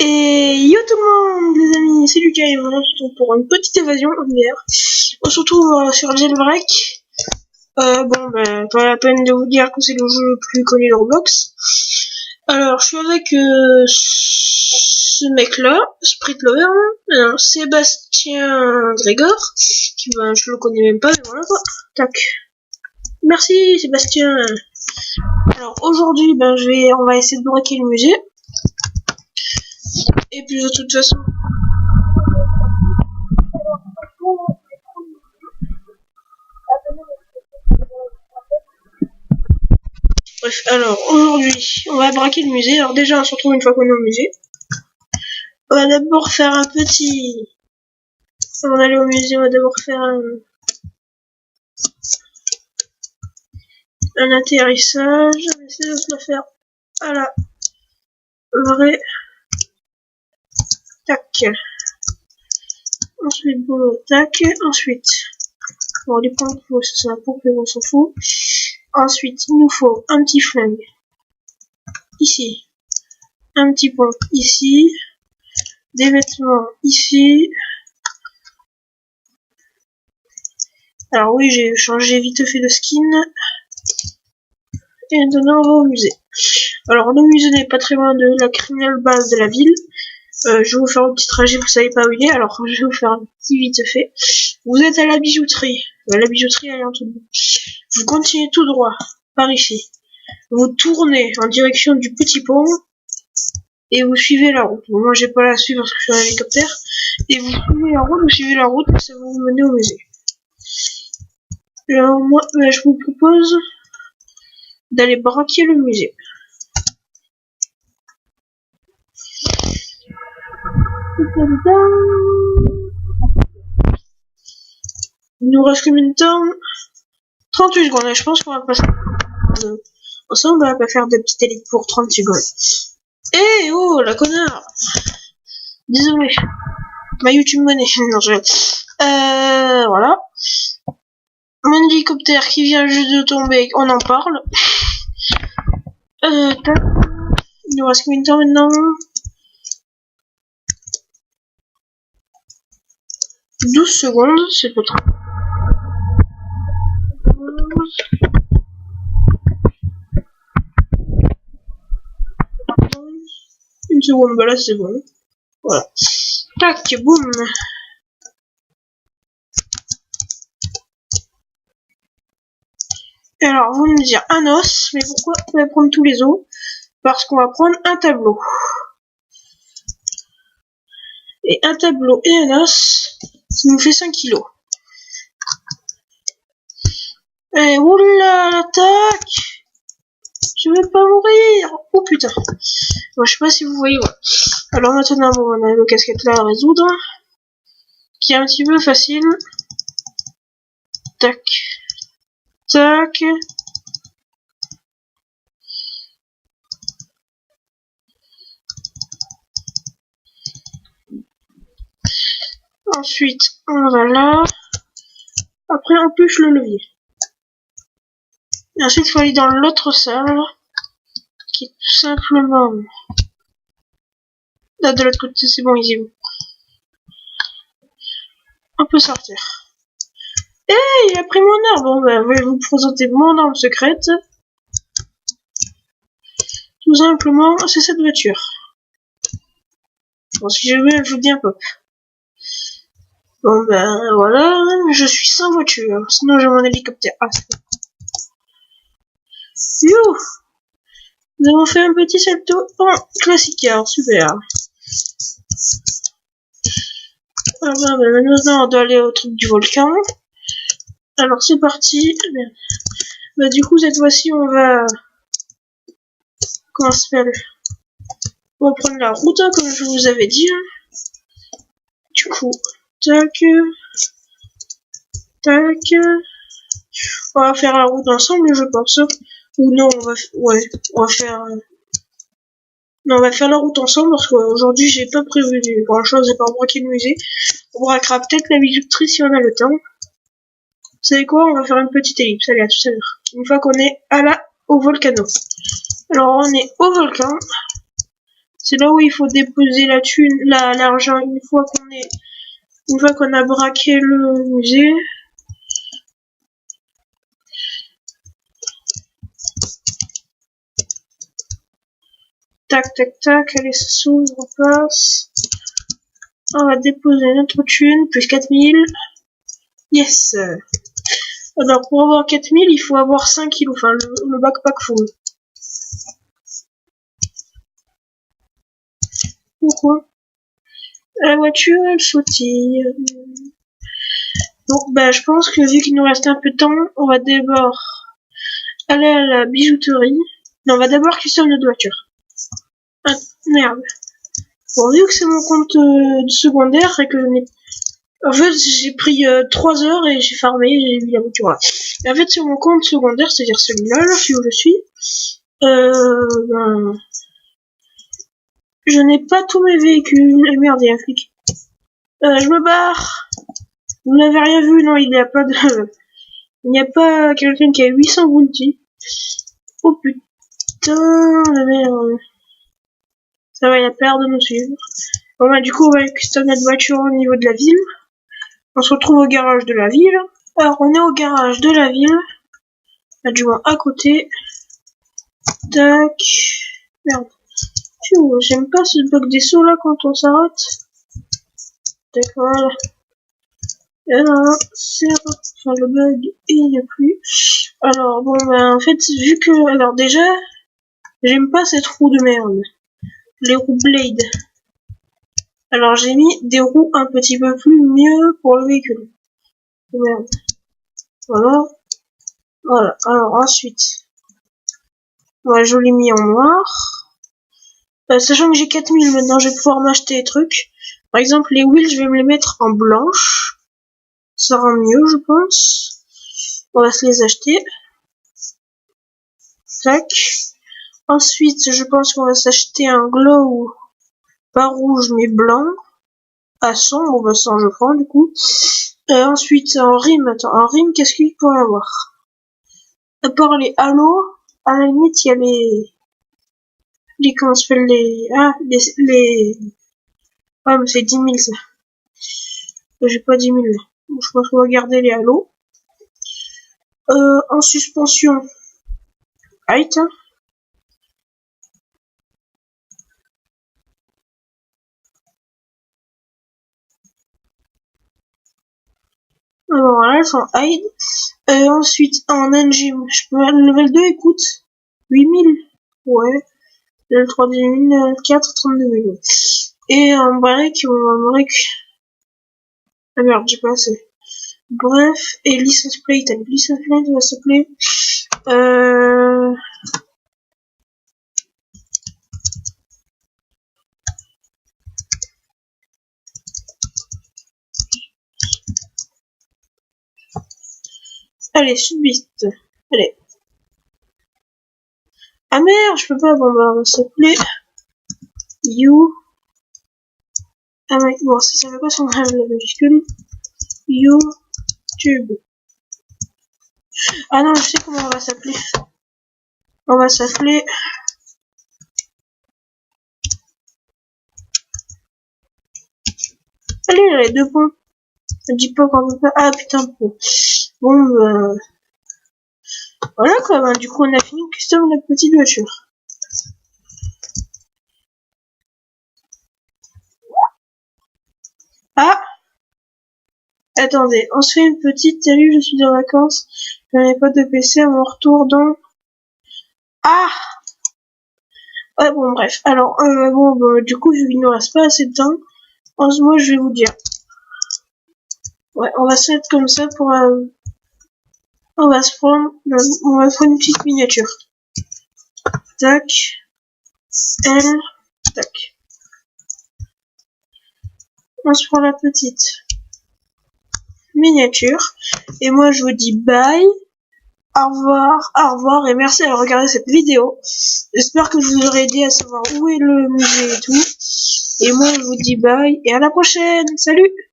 Et yo tout le monde les amis, c'est Lucas et on se retrouve pour une petite évasion hier. On se retrouve sur Jailbreak. Pas la peine de vous dire que c'est le jeu le plus connu de Roblox. Alors je suis avec ce mec là, Spritlover, Sébastien Grégor, qui je le connais même pas, mais voilà quoi. Tac. Merci Sébastien. Alors aujourd'hui on va essayer de braquer le musée. Et puis de toute façon, bref, alors aujourd'hui, on va braquer le musée. Alors déjà, on se retrouve une fois qu'on est au musée. On va d'abord faire un petit... Avant d'aller au musée, on va d'abord faire un atterrissage. On va essayer de se le faire à la vraie. Tac. Ensuite, bon, tac. Ensuite, bon, les points qu'il faut, c'est la pompe, mais on s'en fout. Ensuite, il nous faut un petit flingue. Ici. Un petit pont ici. Des vêtements ici. Alors oui, j'ai changé vite fait de skin. Et maintenant, on va au musée. Alors, le musée n'est pas très loin de la criminelle base de la ville. Je vais vous faire un petit trajet, vous savez pas où il est, alors je vais vous faire un petit vite fait. Vous êtes à la bijouterie. La bijouterie, elle est en tout bout. Vous continuez tout droit, par ici. Vous tournez en direction du petit pont. Et vous suivez la route. Bon, moi, j'ai pas la suivre parce que je suis en hélicoptère. Et vous suivez la route, et ça va vous mener au musée. Alors, moi, je vous propose d'aller braquer le musée. Il nous reste combien de temps? 38 secondes, et je pense qu'on va passer ensemble, on va pas faire de petite élite pour 30 secondes. Eh oh, la connard! Désolé. Ma YouTube monnaie. Non, voilà. Mon hélicoptère qui vient juste de tomber, on en parle. Tac. Il nous reste combien de temps maintenant? 12 secondes, c'est pas trop. Une seconde, bah là c'est bon. Voilà. Tac, boum. Et alors, vous me dire un os, mais pourquoi on va prendre tous les os? Parce qu'on va prendre un tableau. Et un tableau et un os, ça nous fait 5 kilos. Et oula, l'attaque! Je vais pas mourir! Oh putain! Bon, je sais pas si vous voyez, ouais. Alors maintenant, bon, on a le casquette là à résoudre, qui est un petit peu facile. Tac. Tac. Ensuite, on va là. Après, on push le levier. Et ensuite, il faut aller dans l'autre salle, qui est tout simplement... Là, de l'autre côté, c'est bon, ils y vont. On peut sortir. Il a pris mon arme. Bon, je vais vous présenter mon arme secrète. Tout simplement, c'est cette voiture. Bon, si je veux, je vous dis un peu. Bon, voilà, je suis sans voiture. Sinon, j'ai mon hélicoptère. Ah, c'est bon. Youh! Nous avons fait un petit salto en classique car, super. Maintenant, on doit aller au truc du volcan. Alors, c'est parti. Du coup, cette fois-ci, on va... Comment ça s'appelle? On va prendre la route, hein, comme je vous avais dit. Du coup, tac. Tac. On va faire la route ensemble, je pense. Ou non, on va faire... Non, on va faire la route ensemble parce qu'aujourd'hui, j'ai pas prévu grand-chose à part braquer le musée. On braquera peut-être la bijouterie si on a le temps. Vous savez quoi? On va faire une petite ellipse. Allez, à tout à l'heure. Une fois qu'on est au volcano. Alors, on est au volcan. C'est là où il faut déposer la thune, l'argent une fois qu'on a braqué le musée. Tac, tac, tac, allez, ça s'ouvre, on passe. On va déposer notre thune, plus 4000. Yes. Alors, pour avoir 4000, il faut avoir 5 kilos, enfin, le backpack full. Pourquoi? La voiture, elle sautille. Donc, bah, je pense que vu qu'il nous reste un peu de temps, on va d'abord aller à la bijouterie. Non, on va d'abord customer notre voiture. Ah, merde. Bon, vu que c'est mon compte secondaire et que je n'ai... En fait, j'ai pris 3 heures et j'ai farmé, j'ai mis la voiture là. Et en fait, sur mon compte secondaire, c'est-à-dire celui-là, là, celui où je suis, ben... je n'ai pas tous mes véhicules. Et merde, il y a un flic. Je me barre. Vous n'avez rien vu, non, il n'y a pas de... Il n'y a pas quelqu'un qui a 800 bounty. Oh putain, la merde. Ça va, il a peur de nous suivre. Bon bah du coup, on va custom notre voiture au niveau de la ville. On se retrouve au garage de la ville. Alors, on est au garage de la ville. Là, du moins à côté. Tac. Merde. J'aime pas ce bug des sauts là quand on s'arrête. Tac, voilà. Et là, c'est... Enfin, le bug, il n'y a plus. Alors, bon, bah, en fait, vu que... Alors, déjà, j'aime pas cette roue de merde. Les roues Blade. Alors, j'ai mis des roues un petit peu plus mieux pour le véhicule. Merde. Voilà. Voilà. Alors, ensuite, moi, je l'ai mis en noir. Sachant que j'ai 4000 maintenant, je vais pouvoir m'acheter des trucs. Par exemple, les wheels, je vais me les mettre en blanche. Ça rend mieux, je pense. On va se les acheter. Tac. Ensuite, je pense qu'on va s'acheter un glow. Pas rouge, mais blanc. À 100, bon bah 100 je prends du coup. Ensuite, en rime, attends, en rime, qu'est-ce qu'il pourrait y avoir? À part les halos, à la limite, il y a comment ça s'appelle ah, mais c'est 10 000 ça. J'ai pas 10 000 là. Donc, je pense qu'on va garder les halos. En suspension. Height. Alors voilà, elles sont hide. Ensuite, en engine, le level 2 écoute 8000. Ouais. Level 3, 10 000, level 4, 32 000. Et en break, on va break. Ah merde, j'ai pas assez. Bref, et license plate. Allez, license plate va s'appeler. Allez, subiste. Allez. Ah merde, je peux pas. Bon bah, on va s'appeler You. Ah ouais, bon, ça fait quoi son nom la majuscule? YouTube. Ah non, je sais comment on va s'appeler. On va s'appeler... Allez, il y a les 2 points. Ne dis pas qu'on peut pas... Ah putain, bon. Bon, voilà quoi, ben, du coup on a fini de custom notre petite voiture. Ah! Attendez, on se fait une petite... Salut, je suis en vacances. Je n'avais pas de PC à mon retour dans... Ah! Ouais, bon, bref. Alors, bon, bah, du coup, vu qu'il nous reste pas assez de temps, en ce moment, je vais vous dire. Ouais, on va se mettre comme ça pour... on va se prendre une petite miniature. Tac. Elle. Tac. On se prend la petite miniature. Et moi, je vous dis bye. Au revoir et merci d'avoir regardé cette vidéo. J'espère que je vous aurai aidé à savoir où est le musée et tout. Et moi, je vous dis bye et à la prochaine. Salut!